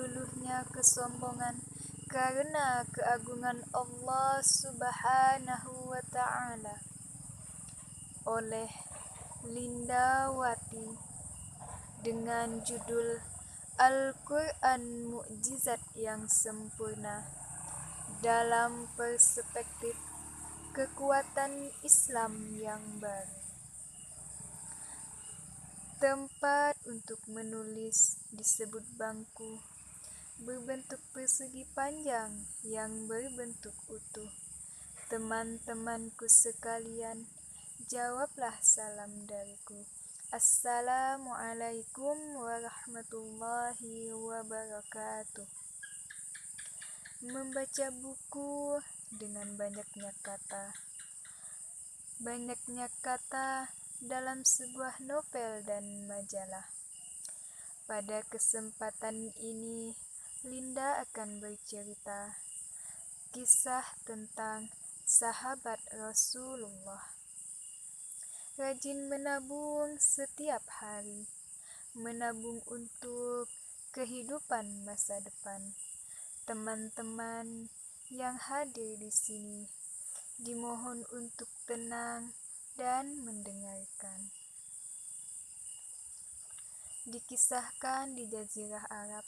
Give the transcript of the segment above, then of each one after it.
luluhnya kesombongan karena keagungan Allah Subhanahu wa Ta'ala. Oleh Lindawati dengan judul Al-Quran Mukjizat yang Sempurna dalam Perspektif Kekuatan Islam yang Baru. Tempat untuk menulis disebut bangku, berbentuk persegi panjang yang berbentuk utuh. Teman-temanku sekalian, jawablah salam dariku. Assalamualaikum warahmatullahi wabarakatuh. Membaca buku dengan banyaknya kata dalam sebuah novel dan majalah. Pada kesempatan ini, Linda akan bercerita kisah tentang sahabat Rasulullah. Rajin menabung setiap hari, menabung untuk kehidupan masa depan. Teman-teman yang hadir di sini dimohon untuk tenang dan mendengarkan. Dikisahkan di Jazirah Arab,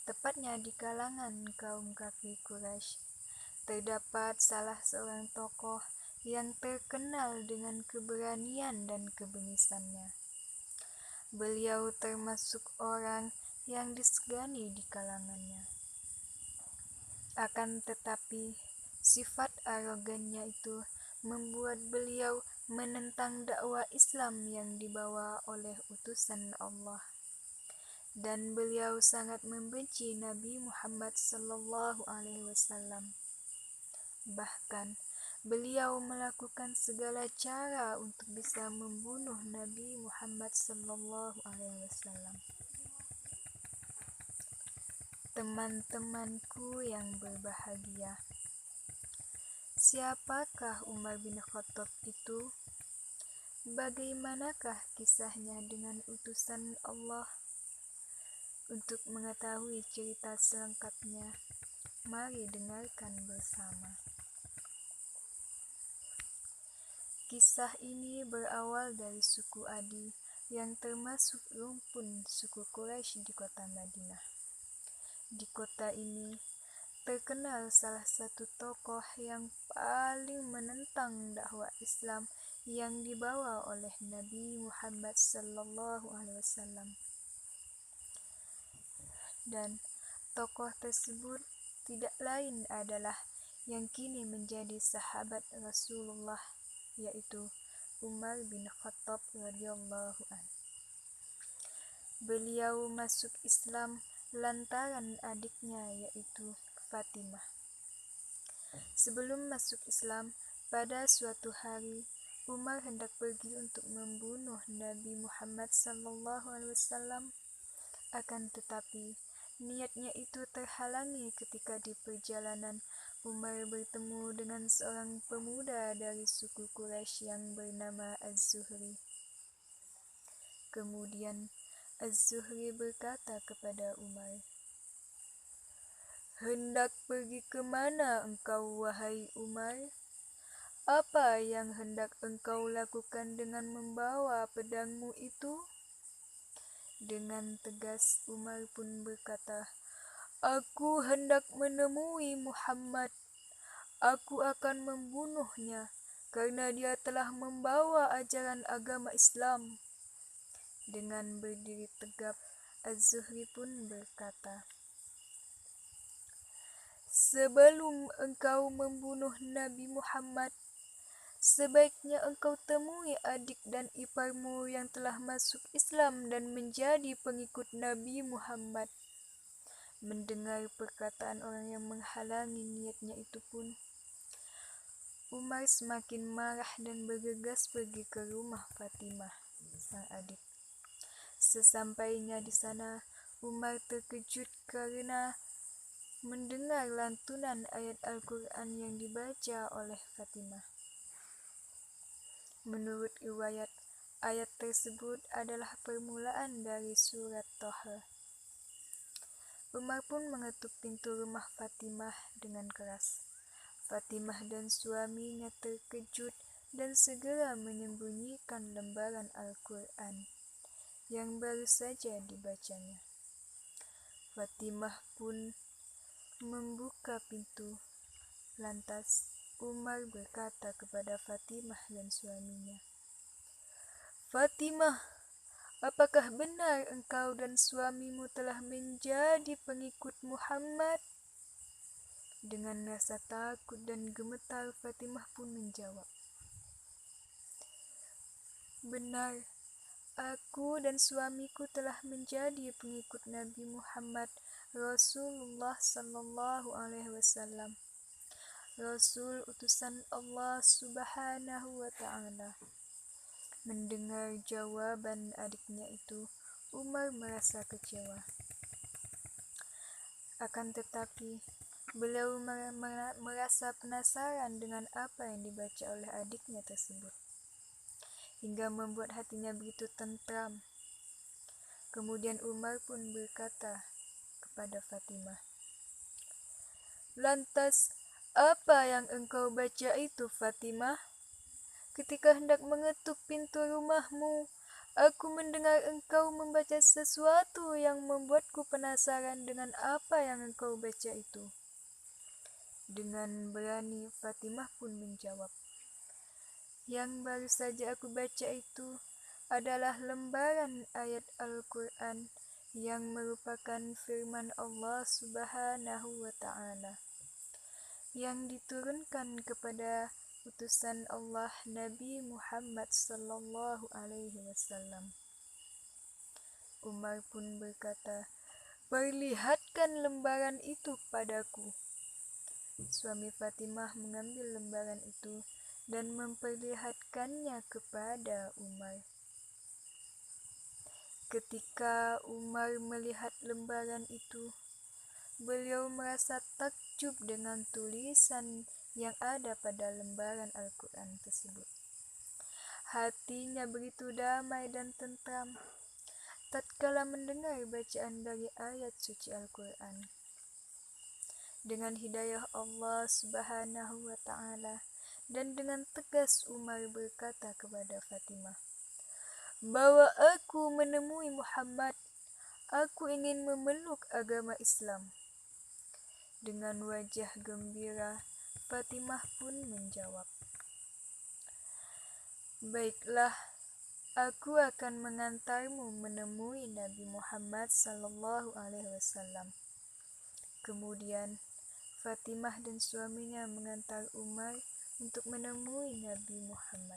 tepatnya di kalangan kaum kafir Quraisy, terdapat salah seorang tokoh yang terkenal dengan keberanian dan kebengisannya. Beliau termasuk orang yang disegani di kalangannya. Akan tetapi, sifat arogannya itu membuat beliau menentang dakwah Islam yang dibawa oleh utusan Allah. Dan beliau sangat membenci Nabi Muhammad SAW. Bahkan, beliau melakukan segala cara untuk bisa membunuh Nabi Muhammad SAW. Teman-temanku yang berbahagia, siapakah Umar bin Khattab itu? Bagaimanakah kisahnya dengan utusan Allah? Untuk mengetahui cerita selengkapnya, mari dengarkan bersama. Kisah ini berawal dari suku Adi yang termasuk rumpun suku Quraisy di kota Madinah. Di kota ini terkenal salah satu tokoh yang paling menentang dakwah Islam yang dibawa oleh Nabi Muhammad SAW. Dan tokoh tersebut tidak lain adalah yang kini menjadi sahabat Rasulullah, yaitu Umar bin Khattab radhiyallahu anhu. Beliau masuk Islam lantaran adiknya, yaitu Fatimah. Sebelum masuk Islam, pada suatu hari Umar hendak pergi untuk membunuh Nabi Muhammad SAW. Akan tetapi niatnya itu terhalangi ketika di perjalanan Umar bertemu dengan seorang pemuda dari suku Quraisy yang bernama Az-Zuhri. Kemudian Az-Zuhri berkata kepada Umar, "Hendak pergi ke mana engkau, wahai Umar? Apa yang hendak engkau lakukan dengan membawa pedangmu itu?" Dengan tegas Umar pun berkata, "Aku hendak menemui Muhammad. Aku akan membunuhnya karena dia telah membawa ajaran agama Islam." Dengan berdiri tegap, Az-Zuhri pun berkata, "Sebelum engkau membunuh Nabi Muhammad, sebaiknya engkau temui adik dan iparmu yang telah masuk Islam dan menjadi pengikut Nabi Muhammad." Mendengar perkataan orang yang menghalangi niatnya itu pun, Umar semakin marah dan bergegas pergi ke rumah Fatimah, sang adik. Sesampainya di sana, Umar terkejut karena mendengar lantunan ayat Al-Quran yang dibaca oleh Fatimah. Menurut riwayat, ayat tersebut adalah permulaan dari surat Thaha. Umar pun mengetuk pintu rumah Fatimah dengan keras. Fatimah dan suaminya terkejut dan segera menyembunyikan lembaran Al-Quran yang baru saja dibacanya. Fatimah pun membuka pintu. Lantas Umar berkata kepada Fatimah dan suaminya, "Fatimah, apakah benar engkau dan suamimu telah menjadi pengikut Muhammad?" Dengan rasa takut dan gemetar, Fatimah pun menjawab, "Benar, aku dan suamiku telah menjadi pengikut Nabi Muhammad Rasulullah Sallallahu Alaihi Wasallam, Rasul utusan Allah Subhanahu wa Ta'ala." Mendengar jawaban adiknya itu, Umar merasa kecewa. Akan tetapi, beliau merasa penasaran dengan apa yang dibaca oleh adiknya tersebut, hingga membuat hatinya begitu tentram. Kemudian Umar pun berkata kepada Fatimah, "Lantas, apa yang engkau baca itu, Fatimah? Ketika hendak mengetuk pintu rumahmu, aku mendengar engkau membaca sesuatu yang membuatku penasaran dengan apa yang engkau baca itu." Dengan berani, Fatimah pun menjawab, "Yang baru saja aku baca itu adalah lembaran ayat Al-Quran yang merupakan firman Allah Subhanahu wa Ta'ala yang diturunkan kepada utusan Allah Nabi Muhammad sallallahu alaihi wasallam." Umar pun berkata, "Perlihatkan lembaran itu padaku." Suami Fatimah mengambil lembaran itu dan memperlihatkannya kepada Umar. Ketika Umar melihat lembaran itu, beliau merasa takjub dengan tulisan yang ada pada lembaran Al-Quran tersebut. Hatinya begitu damai dan tentram tatkala mendengar bacaan dari ayat suci Al-Quran. Dengan hidayah Allah Subhanahu wa Ta'ala dan dengan tegas Umar berkata kepada Fatimah, "Bahwa aku menemui Muhammad, aku ingin memeluk agama Islam." Dengan wajah gembira, Fatimah pun menjawab, "Baiklah, aku akan mengantarmu menemui Nabi Muhammad sallallahu alaihi wasallam." Kemudian Fatimah dan suaminya mengantar Umar untuk menemui Nabi Muhammad.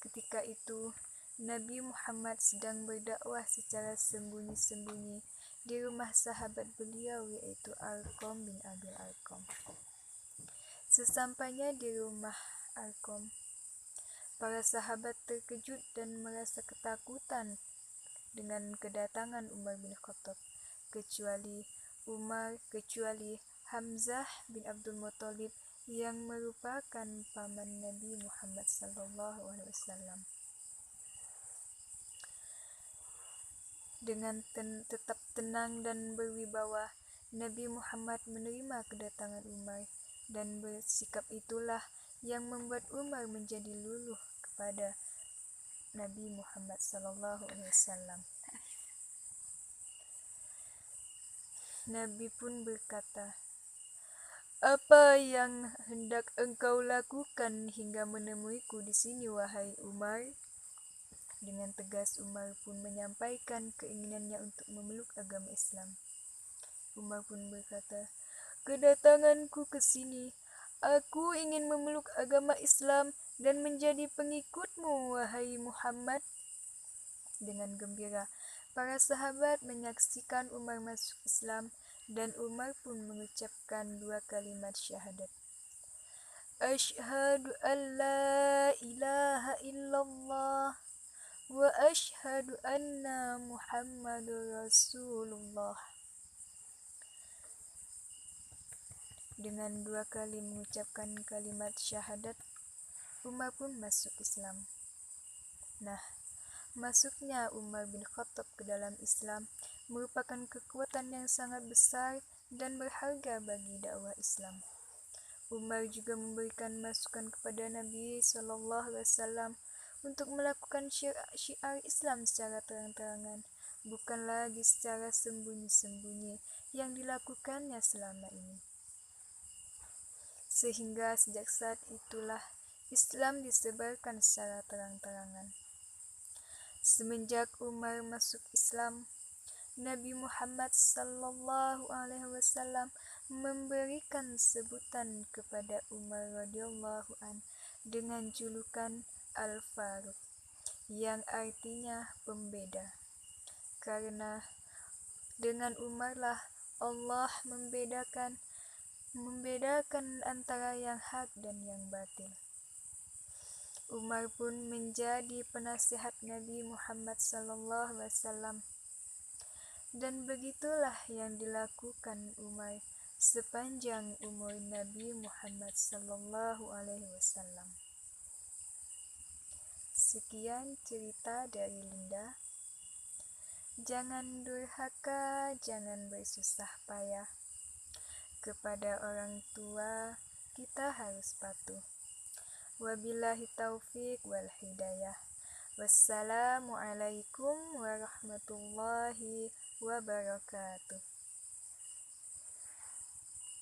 Ketika itu, Nabi Muhammad sedang berdakwah secara sembunyi-sembunyi di rumah sahabat beliau, yaitu Arqam bin Abil Arqam. Sesampainya di rumah Arqam, para sahabat terkejut dan merasa ketakutan dengan kedatangan Umar bin Khattab, kecuali Hamzah bin Abdul Muthalib yang merupakan paman Nabi Muhammad sallallahu alaihi wasallam. Dengan tetap tenang dan berwibawa, Nabi Muhammad menerima kedatangan Umar, dan bersikap itulah yang membuat Umar menjadi luluh kepada Nabi Muhammad sallallahu alaihi wasallam. Nabi pun berkata, "Apa yang hendak engkau lakukan hingga menemuiku di sini, wahai Umar?" Dengan tegas Umar pun menyampaikan keinginannya untuk memeluk agama Islam. Umar pun berkata, "Kedatanganku ke sini, aku ingin memeluk agama Islam dan menjadi pengikutmu, wahai Muhammad." Dengan gembira, para sahabat menyaksikan Umar masuk Islam, dan Umar pun mengucapkan 2 kalimat syahadat. "Asyhadu an la ilaha illallah wa asyhadu anna Muhammadur Rasulullah." Dengan 2 kali mengucapkan kalimat syahadat, Umar pun masuk Islam. Nah, Masuknya Umar bin Khattab ke dalam Islam merupakan kekuatan yang sangat besar dan berharga bagi dakwah Islam. Umar juga memberikan masukan kepada Nabi SAW untuk melakukan syiar Islam secara terang-terangan, bukan lagi secara sembunyi-sembunyi yang dilakukannya selama ini. Sehingga sejak saat itulah Islam disebarkan secara terang-terangan. Semenjak Umar masuk Islam, Nabi Muhammad SAW memberikan sebutan kepada Umar radhiyallahu an dengan julukan Al-Faruq, yang artinya pembeda. Karena dengan Umarlah Allah membedakan antara yang hak dan yang batil. Umar pun menjadi penasihat Nabi Muhammad SAW. Dan begitulah yang dilakukan Umar sepanjang umur Nabi Muhammad SAW. Sekian cerita dari Linda. Jangan durhaka, jangan bersusah payah. Kepada orang tua kita harus patuh. Wabillahi taufiq wal hidayah. Wassalamualaikum warahmatullahi wabarakatuh.